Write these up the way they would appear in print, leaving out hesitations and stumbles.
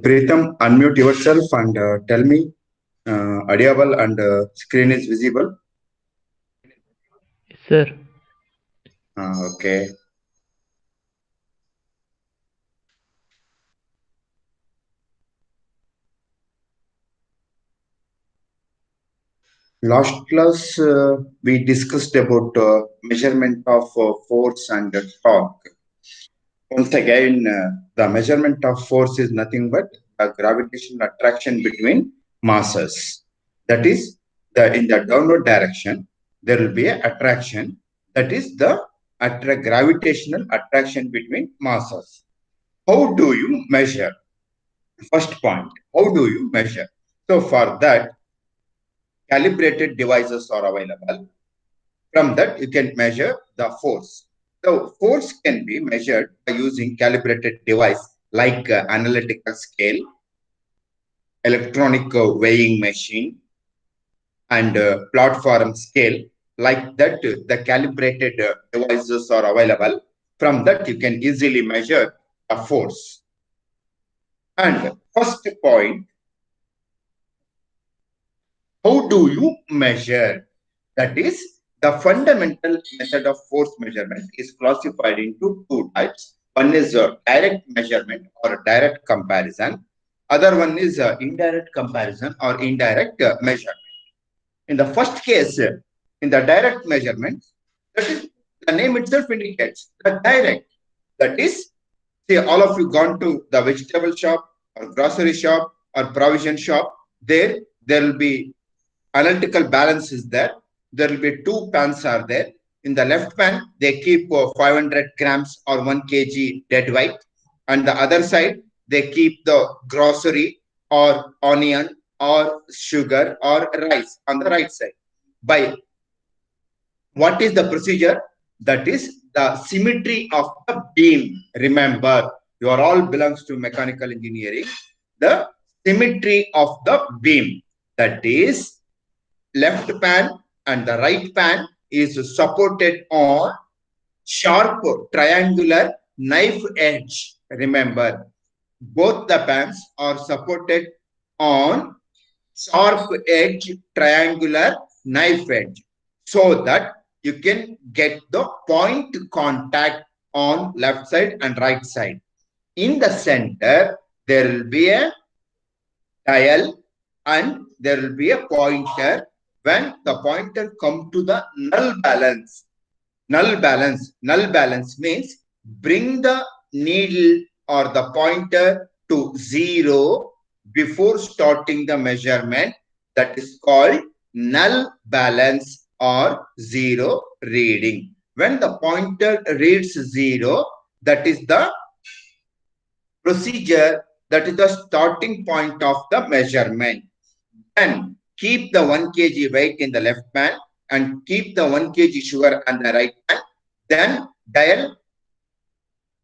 Pritham, unmute yourself and tell me audible and screen is visible. Yes, sir. Okay. Last class we discussed about measurement of force and torque. Once again, the measurement of force is nothing but the gravitational attraction between masses. That is, in the downward direction, there will be an attraction. That is the gravitational attraction between masses. How do you measure? First point, how do you measure? So for that, calibrated devices are available. From that, you can measure the force. So force can be measured by using calibrated device like analytical scale, electronic weighing machine, and platform scale. Like that, the calibrated devices are available. From that, you can easily measure the force. And first point, how do you measure? That is, the fundamental method of force measurement is classified into two types. One is direct measurement or direct comparison. Other one is indirect comparison or indirect measurement. In the first case, in the direct measurement, that is, the name itself indicates the direct. That is, see, all of you gone to the vegetable shop or grocery shop or provision shop. There will be analytical balance is there. There will be two pans are there. In the left pan, they keep 500 grams or 1 kg dead weight. And the other side, they keep the grocery or onion or sugar or rice on the right side. By what is the procedure? That is the symmetry of the beam. Remember, you are all belongs to mechanical engineering. The symmetry of the beam. That is, left pan and the right pan is supported on sharp triangular knife edge. Remember, both the pans are supported on sharp edge triangular knife edge so that you can get the point contact on left side and right side. In the center, there will be a dial and there will be a pointer. When the pointer come to the null balance means bring the needle or the pointer to 0 before starting the measurement. That is called null balance or 0 reading. When the pointer reads 0, that is the procedure, that is the starting point of the measurement. Then keep the 1 kg weight in the left pan and keep the 1 kg sugar on the right pan. Then dial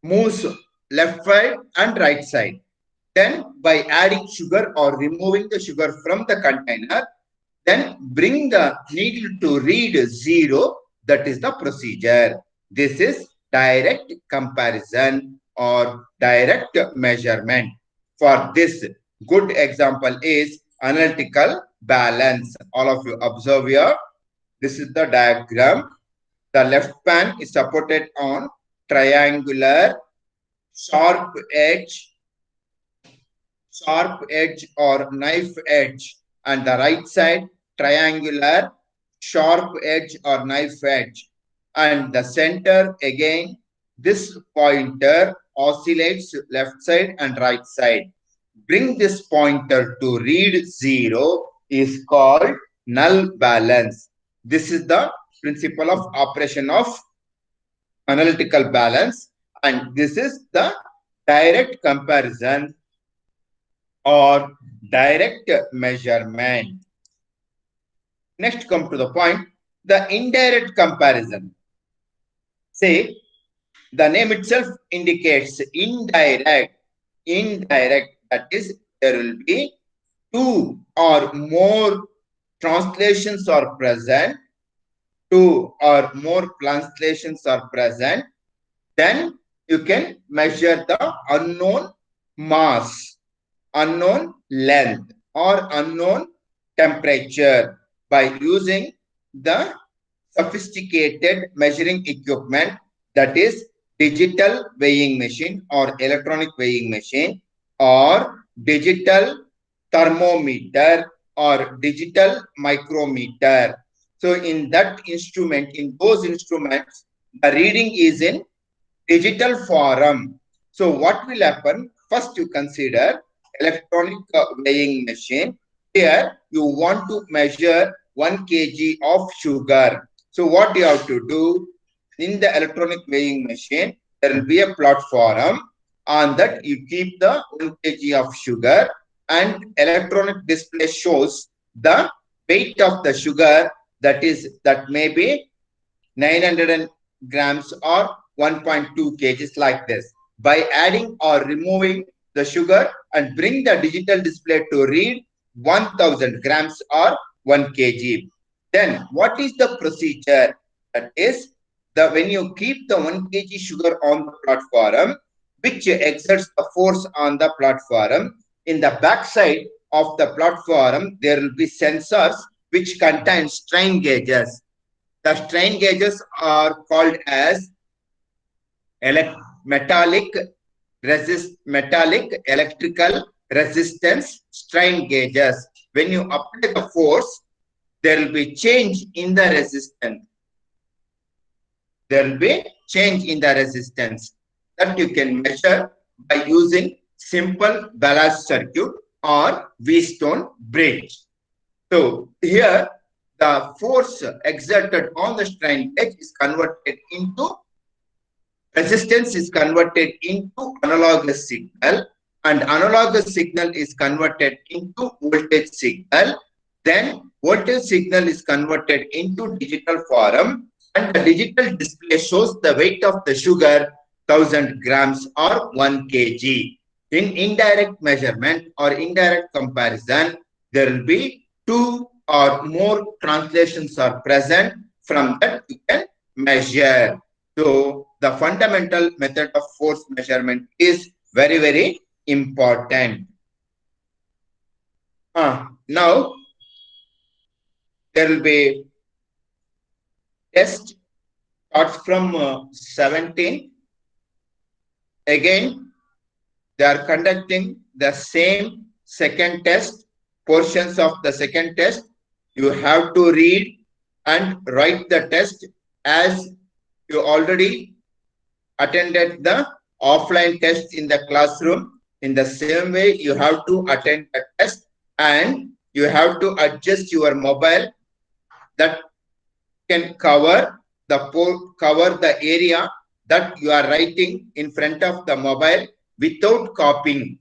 moves left side and right side. Then by adding sugar or removing the sugar from the container, then bring the needle to read 0. That is the procedure. This is direct comparison or direct measurement. For this, good example is analytical balance. All of you observe here. This is the diagram. The left pan is supported on triangular sharp edge or knife edge, and the right side triangular sharp edge or knife edge, and the center again this pointer oscillates left side and right side. Bring this pointer to read 0 is called null balance. This is the principle of operation of analytical balance, and this is the direct comparison or direct measurement. Next, come to the point, the indirect comparison. Say, the name itself indicates indirect. That is, there will be 2 or more translations are present. 2 or more translations are present. Then you can measure the unknown mass, unknown length, or unknown temperature by using the sophisticated measuring equipment, that is digital weighing machine or electronic weighing machine or digital thermometer or digital micrometer. So in that instrument, in those instruments, the reading is in digital form. So what will happen? First you consider electronic weighing machine. Here you want to measure 1 kg of sugar. So what you have to do, in the electronic weighing machine, there will be a platform. On that you keep the 1 kg of sugar, and electronic display shows the weight of the sugar, that may be 900 grams or 1.2 kgs, like this. By adding or removing the sugar and bring the digital display to read 1000 grams or 1 kg. Then what is the procedure? That is, when you keep the 1 kg sugar on the platform, which exerts the force on the platform, in the back side of the platform, there will be sensors which contain strain gauges. The strain gauges are called as metallic electrical resistance strain gauges. When you apply the force, there will be change in the resistance. There will be change in the resistance that you can measure by using simple ballast circuit or V-stone bridge. So here the force exerted on the strain gauge is converted into resistance, is converted into analogous signal, and analogous signal is converted into voltage signal. Then voltage signal is converted into digital form, and the digital display shows the weight of the sugar 1000 grams or 1 kg. In indirect measurement or indirect comparison, there will be 2 or more translations are present, from that you can measure. So the fundamental method of force measurement is very, very important. Now there will be test starts from 17. Again, they are conducting the same second test, portions of the second test. You have to read and write the test as you already attended the offline test in the classroom. In the same way, you have to attend the test and you have to adjust your mobile that can cover the area that you are writing in front of the mobile without copying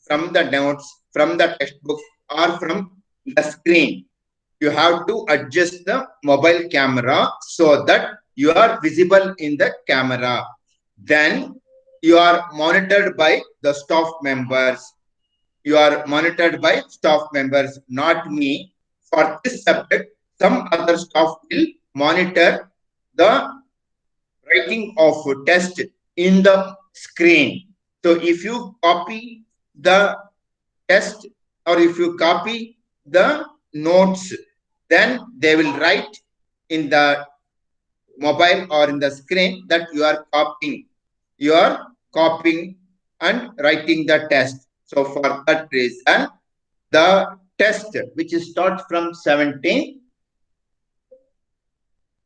from the notes, from the textbook, or from the screen. You have to adjust the mobile camera so that you are visible in the camera. Then you are monitored by the staff members. You are monitored by staff members, not me. For this subject, some other staff will monitor the writing of test in the screen. So if you copy the test or if you copy the notes, then they will write in the mobile or in the screen that you are copying and writing the test. So for that reason, the test which starts from 17,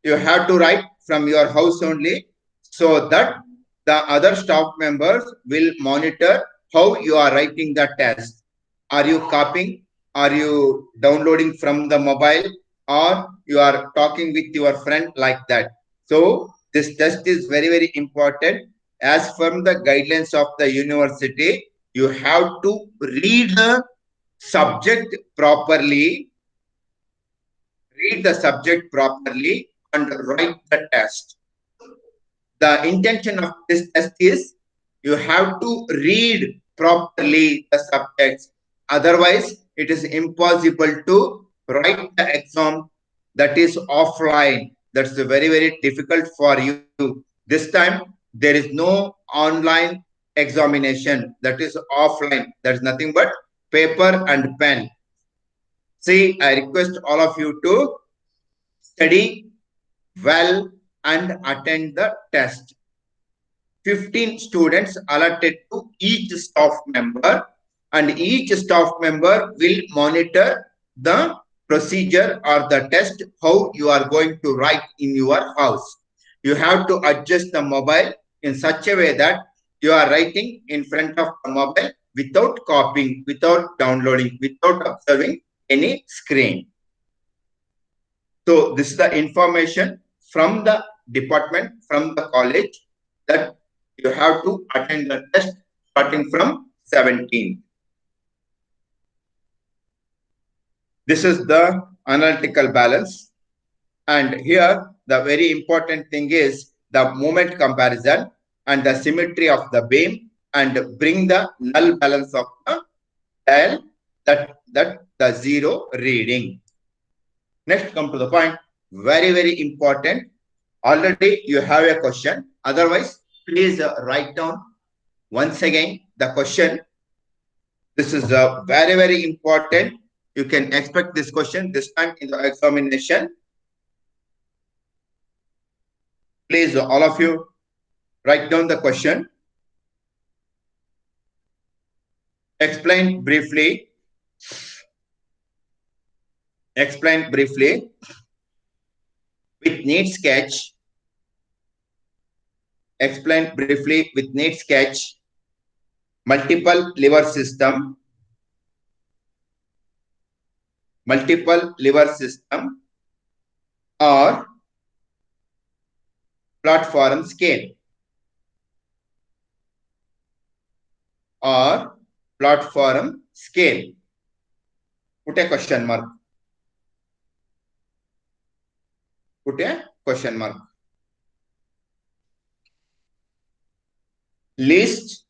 you have to write from your house only, so that the other staff members will monitor how you are writing the test. Are you copying? Are you downloading from the mobile? Or you are talking with your friend like that? So this test is very, very important. As from the guidelines of the university, you have to read the subject properly, and write the test. The intention of this test is you have to read properly the subjects. Otherwise, it is impossible to write the exam that is offline. That's very, very difficult for you. This time, there is no online examination. That is offline. That is nothing but paper and pen. See, I request all of you to study well and attend the test. 15 students allotted to each staff member, and each staff member will monitor the procedure or the test how you are going to write in your house. You have to adjust the mobile in such a way that you are writing in front of the mobile without copying, without downloading, without observing any screen. So this is the information from the department, from the college, that you have to attend the test starting from 17. This is the analytical balance. And here the very important thing is the moment comparison and the symmetry of the beam, and bring the null balance of the dial, that the zero reading. Next, come to the point. Very, very important. Already you have a question. Otherwise, please write down once again the question. This is very, very important. You can expect this question this time in the examination. Please, all of you, write down the question. Explain briefly. Explain briefly with neat sketch. Explain briefly with neat sketch. Multiple lever system. Multiple lever system or platform scale. Or platform scale. Put a question mark. Put a question mark. List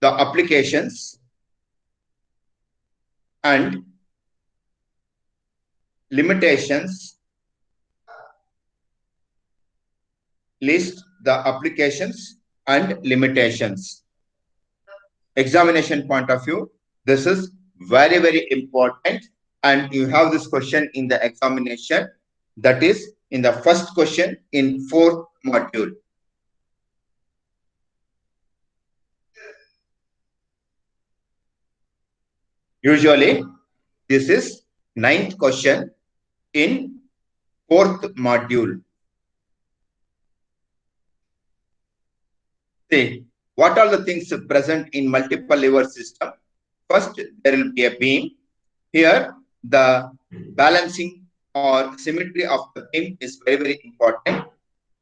the applications and limitations. List the applications and limitations. Examination point of view, this is very, very important, and you have this question in the examination, that is in the first question in fourth module. Usually this is ninth question in fourth module. See, what are the things present in multiple lever system? First, there will be a beam. Here, the balancing or symmetry of the beam is very, very important.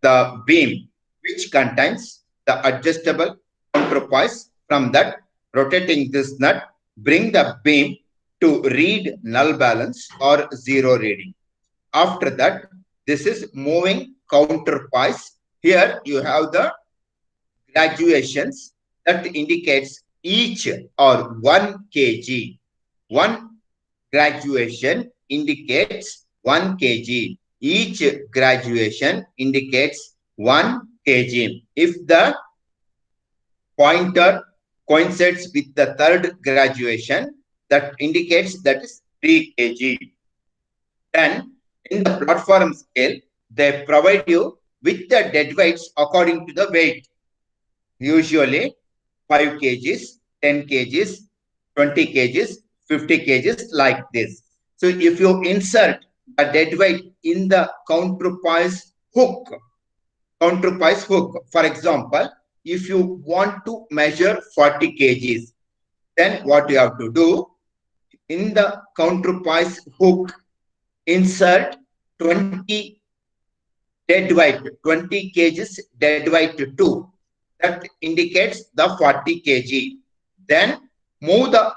The beam, which contains the adjustable counterpoise, from that, rotating this nut, bring the beam to read null balance or zero reading. After that, this is moving counterpoise. Here, you have the graduations that indicates each or 1 kg. One graduation indicates 1 kg. Each graduation indicates 1 kg. If the pointer coincides with the third graduation, that indicates that is 3 kg. Then in the platform scale, they provide you with the dead weights according to the weight. Usually 5 kgs, 10 kgs, 20 kgs, 50 kgs, like this. So if you insert a dead weight in the counterpoise hook, for example, if you want to measure 40 kgs, then what you have to do, in the counterpoise hook, insert 20 dead weight, 20 kgs dead weight 2. That indicates the 40 kg. Then move the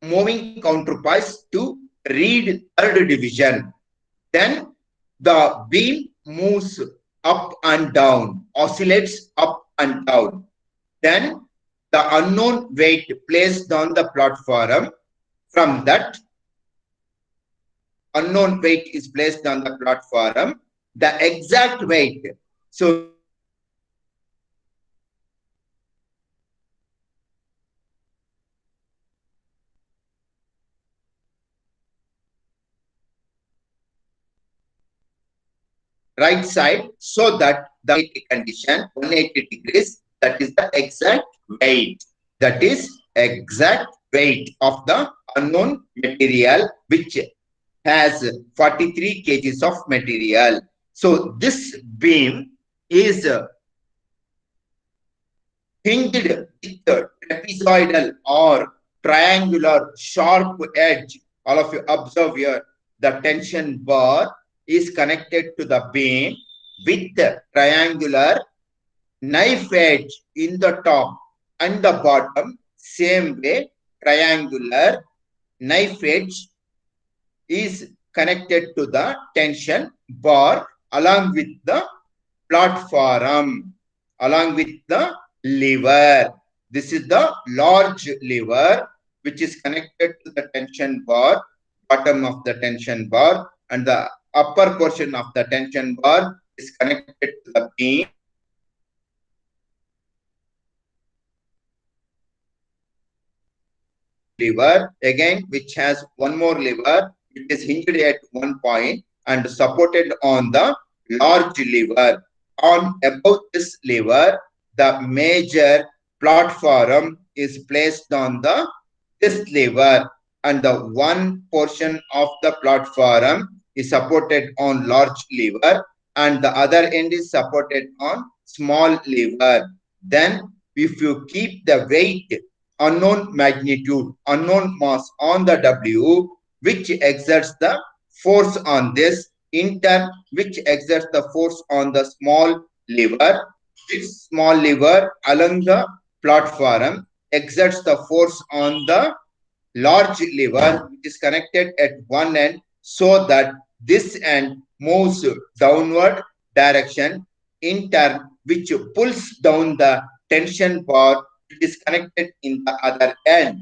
moving counterpoise to read third division. Then the beam moves up and down, oscillates up and down. Then the unknown weight placed on the platform, from that unknown weight is placed on the platform, the exact weight. So right side, so that the condition 180 degrees, that is the exact weight. That is exact weight of the unknown material, which has 43 kgs of material. So this beam is hinged with trapezoidal or triangular sharp edge. All of you observe here, the tension bar is connected to the beam with the triangular knife edge in the top and the bottom. Same way, triangular knife edge is connected to the tension bar along with the platform, along with the lever. This is the large lever which is connected to the tension bar, bottom of the tension bar, and the upper portion of the tension bar is connected to the beam. Lever again, which has one more lever. It is hinged at one point and supported on the large lever. On above this lever, the major platform is placed on the this lever, and the one portion of the platform is supported on large lever, and the other end is supported on small lever. Then if you keep the weight, unknown magnitude, unknown mass on the W, which exerts the force on this, in turn which exerts the force on the small lever. This small lever along the platform exerts the force on the large lever, which is connected at one end, so that this end moves downward direction, in turn which pulls down the tension bar which is connected in the other end,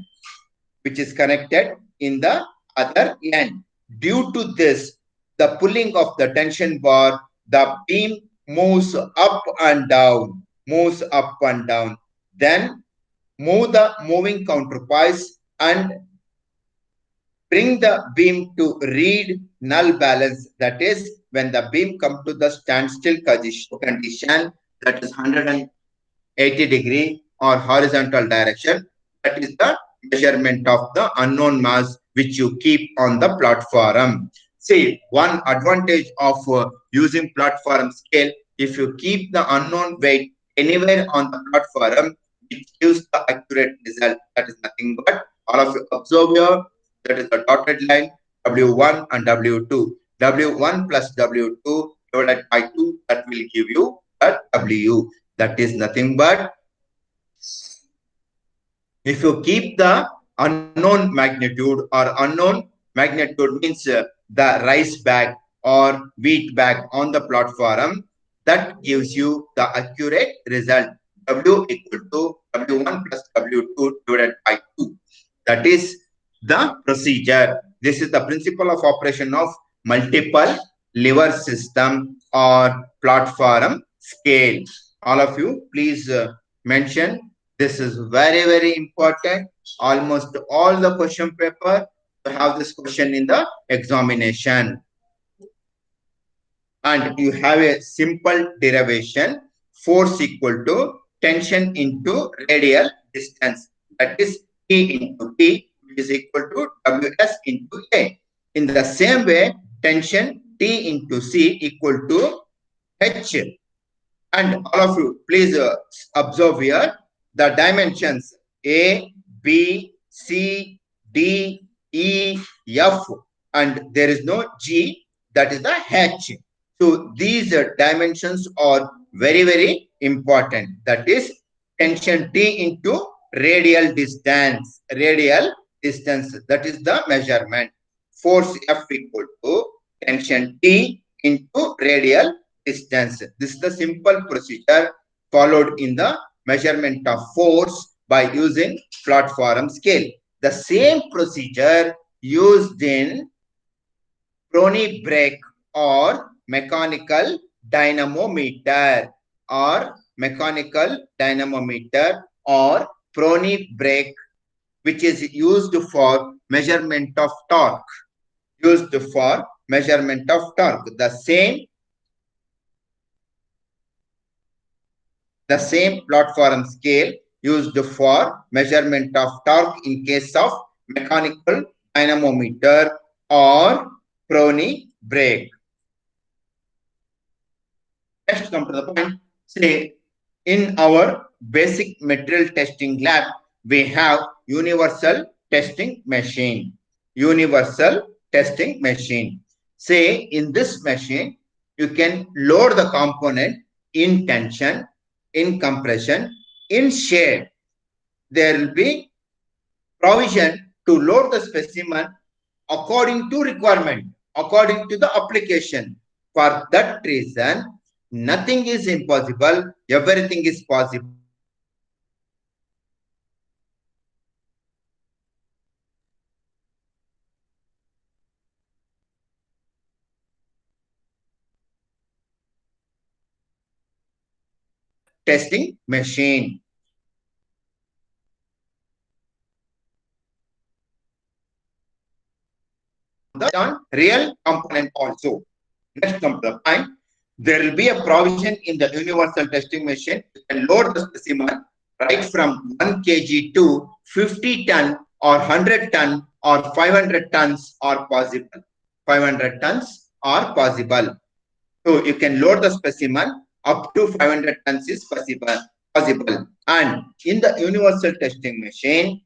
which is connected in the other end. Due to this, the pulling of the tension bar, the beam moves up and down, moves up and down. Then move the moving counterpoise and bring the beam to read null balance. That is, when the beam comes to the standstill condition, that is 180-degree or horizontal direction. That is the measurement of the unknown mass which you keep on the platform. See, one advantage of using platform scale, if you keep the unknown weight anywhere on the platform, it gives the accurate result. That is nothing but all of you observe here. That is the dotted line W1 and W2. W1 plus W2 divided by 2, that will give you a W. That is nothing but, if you keep the unknown magnitude, or unknown magnitude means the rice bag or wheat bag on the platform, that gives you the accurate result. W equal to W1 plus W2 divided by 2. That is the procedure. This is the principle of operation of multiple lever system or platform scale. All of you, please mention. This is very, very important. Almost all the question paper to have this question in the examination. And you have a simple derivation. Force equal to tension into radial distance. That is T into T, which is equal to Ws into A. In the same way, tension T into C equal to H. And all of you, please observe here the dimensions A, B, C, D, E, F, and there is no G, that is the H. So these dimensions are very, very important. That is tension T into radial distance. Radial distance, that is the measurement. Force F equal to tension T into radial distance. This is the simple procedure followed in the measurement of force by using platform scale. The same procedure used in Prony brake or mechanical dynamometer, or Prony brake, which is used for measurement of torque. The same platform scale used for measurement of torque in case of mechanical dynamometer or Prony brake. Next, come to the point. Say, in our basic material testing lab, we have universal testing machine. Say, in this machine, you can load the component in tension, in compression, in shear. There will be provision to load the specimen according to requirement, according to the application. For that reason, nothing is impossible, everything is possible. Testing machine. On real component also. Next come to the point. There will be a provision in the universal testing machine. You can load the specimen right from 1 kg to 50 ton or 100 ton or 500 tons are possible. 500 tons are possible. So you can load the specimen up to 500 tons is possible. And in the universal testing machine,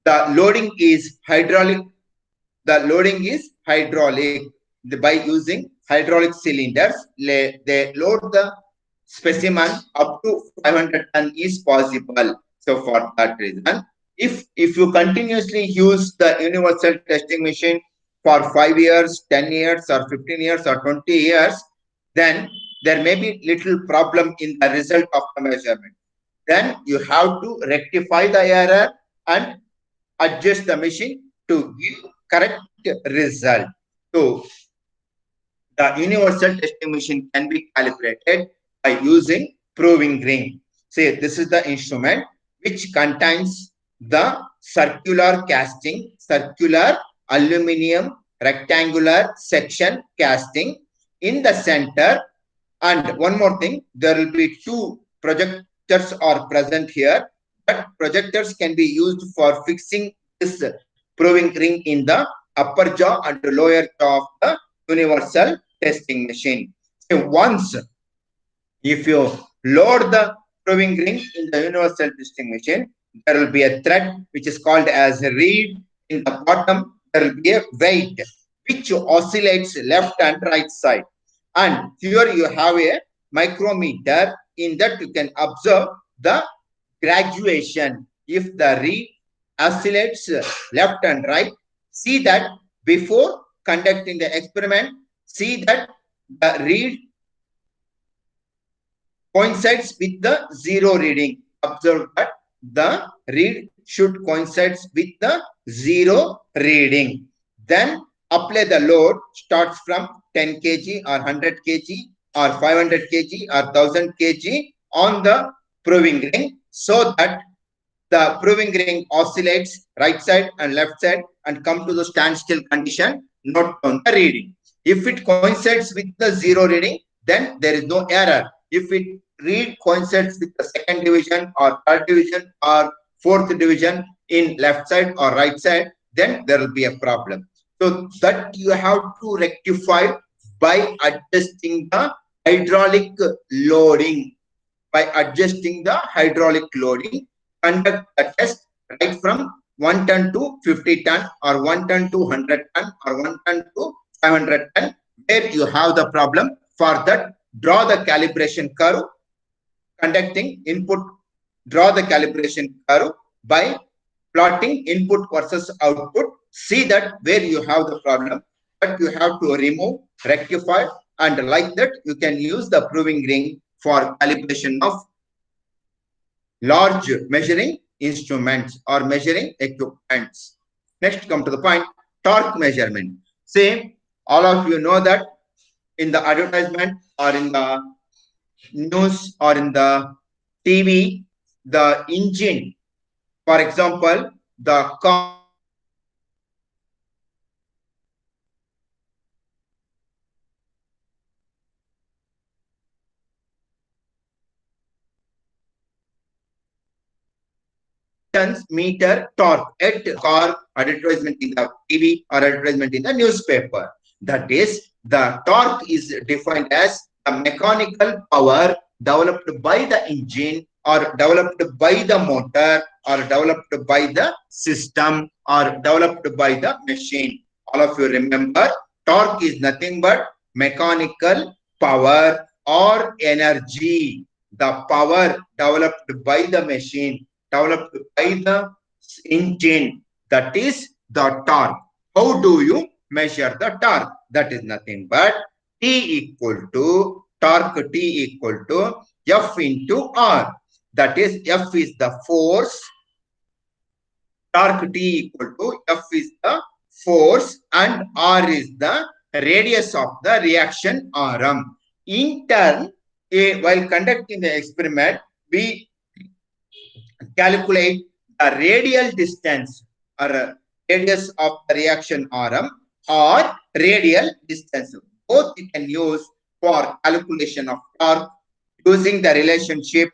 the loading is hydraulic. By using hydraulic cylinders, they load the specimen up to 500 ton is possible. So for that reason, if you continuously use the universal testing machine for 5 years, 10 years, or 15 years, or 20 years, then there may be little problem in the result of the measurement. Then you have to rectify the error and adjust the machine to give correct result. So the universal testing machine can be calibrated by using proving ring. Say this is the instrument which contains the circular casting, circular aluminum rectangular section casting in the center. And one more thing, there will be two projectors are present here. But projectors can be used for fixing this proving ring in the upper jaw and lower jaw of the universal testing machine. So once if you load the proving ring in the universal testing machine, there will be a thread which is called as a reed. In the bottom, there will be a weight which oscillates left and right side. And here you have a micrometer. In that you can observe the graduation. If the reed oscillates left and right, see that before conducting the experiment, see that the reed coincides with the zero reading. Observe that the read should coincide with the zero reading. Then apply the load starts from 10 kg or 100 kg or 500 kg or 1000 kg on the proving ring so that the proving ring oscillates right side and left side and come to the standstill condition. Note on the reading. If it coincides with the zero reading, then there is no error. If it read coincides with the second division or third division or fourth division in left side or right side, then there will be a problem. So that you have to rectify by adjusting the hydraulic loading. By adjusting the hydraulic loading, conduct the test right from 1 ton to 50 ton or 1 ton to 100 ton or 1 ton to 500 ton. Where you have the problem, for that draw the calibration curve. Conducting input, draw the calibration curve by plotting input versus output. See that where you have the problem, but you have to remove, rectify, and like that you can use the proving ring for calibration of large measuring instruments or measuring equipments. Next, come to the point, torque measurement. Say, all of you know that in the advertisement or in the news or in the TV, the engine, for example, the car Newton's meter torque at car advertisement in the TV or advertisement in the newspaper. That is, the torque is defined as the mechanical power developed by the engine or developed by the motor or developed by the system or developed by the machine. All of you remember, torque is nothing but mechanical power or energy. The power developed by the machine, developed by the engine, that is the torque. How do you measure the torque? That is nothing but T equal to torque T equal to F into R. That is, F is the force, torque T equal to F is the force and R is the radius of the reaction arm. In turn, while conducting the experiment, we calculate the radial distance or radius of the reaction arm or radial distance. Both you can use for calculation of torque using the relationship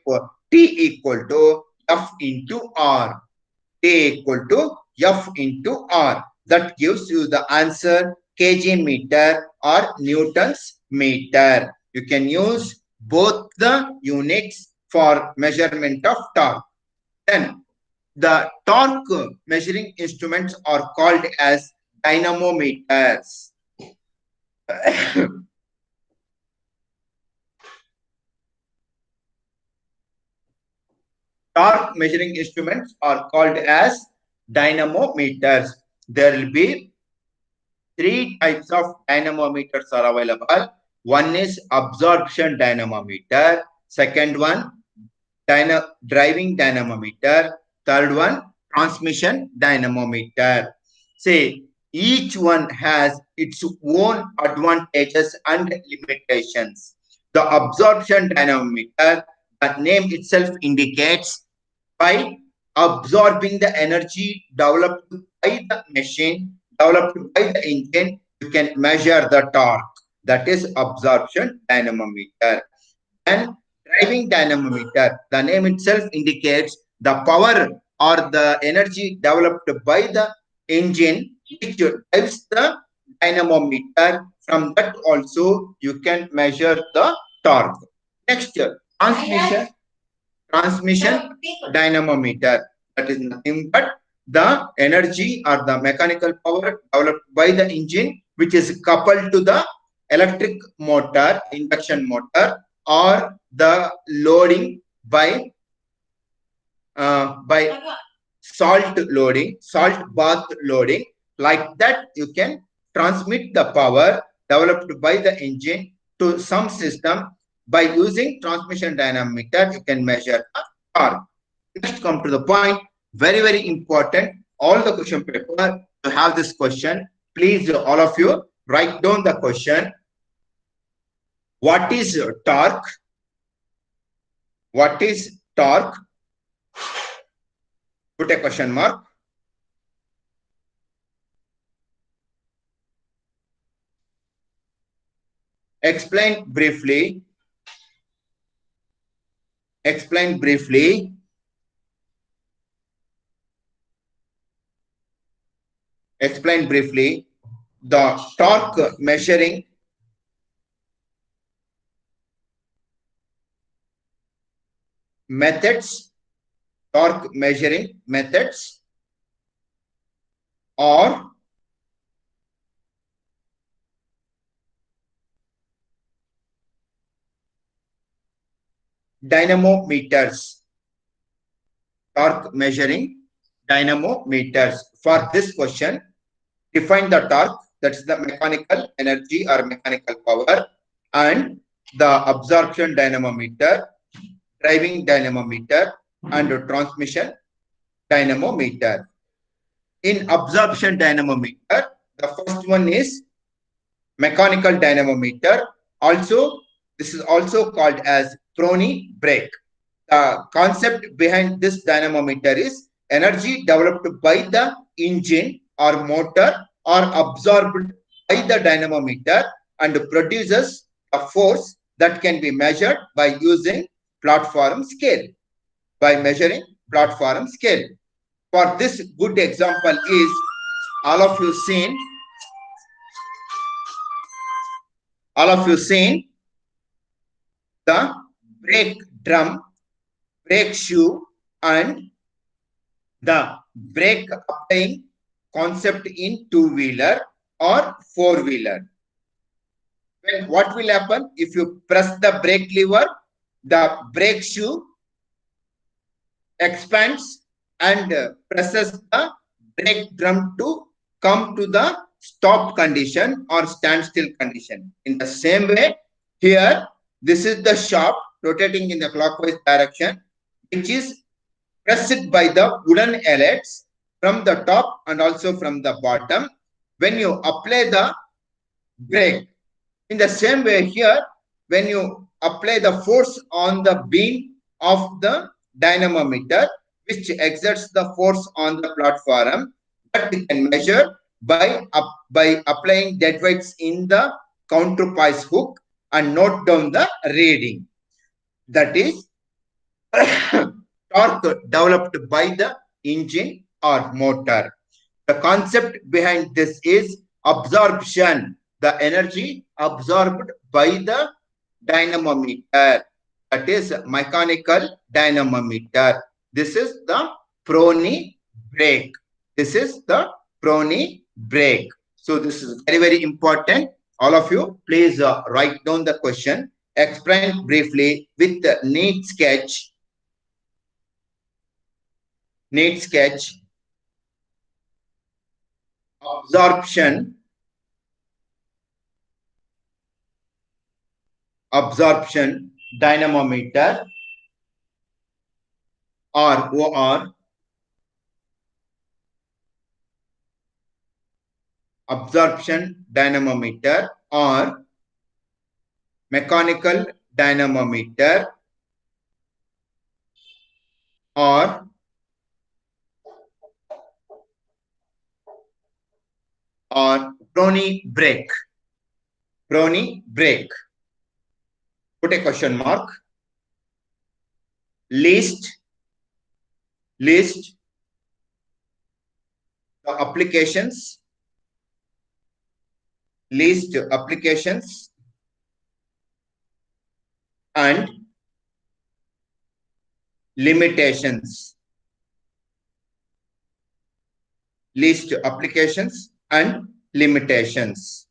T equal to F into R. T equal to F into R. That gives you the answer kg meter or Newton's meter. You can use both the units for measurement of torque. Then the torque measuring instruments are called as dynamometers. Torque measuring instruments are called as dynamometers. There will be three types of dynamometers are available. One is absorption dynamometer. Second one, driving dynamometer. Third one, transmission dynamometer. Say, each one has its own advantages and limitations. The absorption dynamometer, the name itself indicates, by absorbing the energy developed by the machine, developed by the engine, you can measure the torque. That is absorption dynamometer. And driving dynamometer, the name itself indicates the power or the energy developed by the engine which drives the dynamometer. From that also you can measure the torque. Next, transmission dynamometer. That is nothing but the energy or the mechanical power developed by the engine which is coupled to the electric motor, induction motor, or the loading by salt loading, salt bath loading. Like that, you can transmit the power developed by the engine to some system. By using transmission dynamometer, you can measure the torque. Next, come to the point. Very, very important. All the question paper to have this question. Please, all of you, write down the question. What is torque? What is torque? Put a question mark. Explain briefly. Explain briefly. Explain briefly the torque measuring methods, torque measuring methods, or dynamometers. Torque measuring dynamometers. For this question, define the torque, that's the mechanical energy or mechanical power, and the absorption dynamometer, driving dynamometer, and transmission dynamometer. In absorption dynamometer, the first one is mechanical dynamometer. Also, this is also called as Prony brake. The concept behind this dynamometer is energy developed by the engine or motor or absorbed by the dynamometer and produces a force that can be measured by using platform scale. By measuring platform scale. For this good example is, all of you seen the brake drum, brake shoe, and the brake applying concept in two-wheeler or four-wheeler. Well, what will happen if you press the brake lever? The brake shoe expands and presses the brake drum to come to the stop condition or standstill condition. In the same way, here, this is the shaft rotating in the clockwise direction, which is pressed by the wooden eyelets from the top and also from the bottom. When you apply the brake, in the same way here, when you apply the force on the beam of the dynamometer, which exerts the force on the platform, that we can measure by applying dead weights in the counterpoise hook and note down the reading. That is torque developed by the engine or motor. The concept behind this is absorption, the energy absorbed by the dynamometer. That is mechanical dynamometer. This is the Prony brake. This is the Prony brake. So this is very, very important. All of you, please write down the question. Explain briefly with the neat sketch. Neat sketch. Absorption absorption dynamometer or absorption dynamometer or mechanical dynamometer or Prony brake. Prony brake. Put a question mark. List the applications. List applications and limitations. List applications and limitations.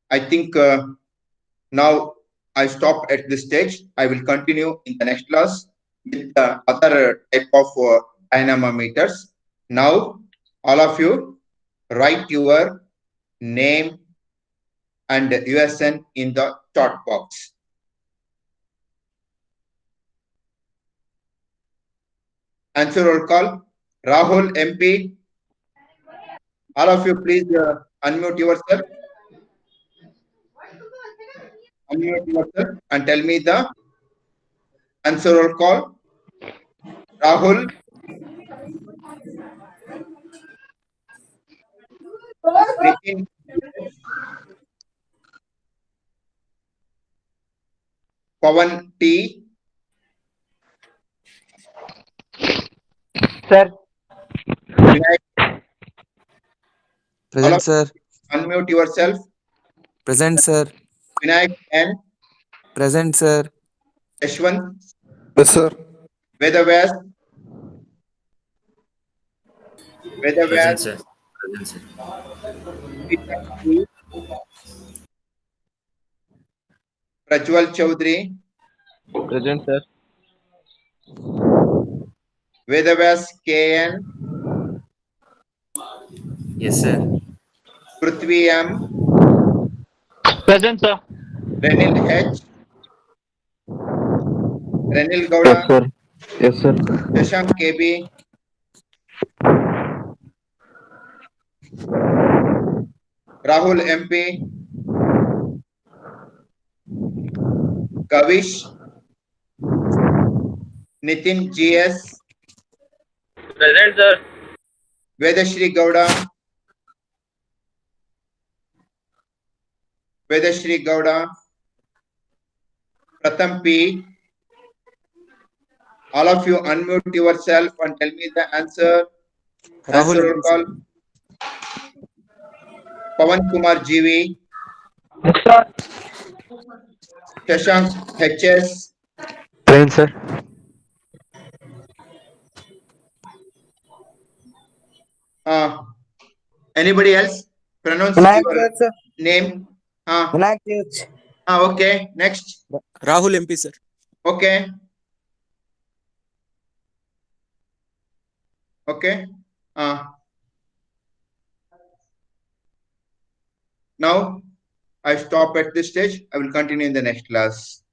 I think now I stop at this stage. I will continue in the next class with the other type of dynamometers. Now, all of you write your name and USN in the chat box. Answer roll call. Rahul MP. All of you, please unmute yourself. Unmute yourself and tell me the answer roll call. Rahul. Nitin. Pawan T. Sir. Vinayak. Present, sir. Unmute yourself. Present, sir. Vinayak N. Present, sir. Yashwant. Yes, sir. Vedavyas. Vedavyas. Present, sir. Present, sir. Prajwal Chaudhary. Present, sir. Vedavyas KN. Yes, sir. Prithvi M. Present, sir. Renil H. Renil Gowda. Yes, sir. Yes, sir. Shashank KB. Rahul MP. Kavish. Nitin GS. Present, sir. Vedashri Gowda. Vedashri Gowda. Pratham P. All of you unmute yourself and tell me the answer. Rahul Answer roll MP, call. Pawan Kumar GV. Yes, sir. Shashank HS. Present, sir. Anybody else? Pronounce Vinayak your sir. name. Vinayak Church. Okay. Next. Rahul MP, sir. Okay. Okay. Now I stop at this stage. I will continue in the next class.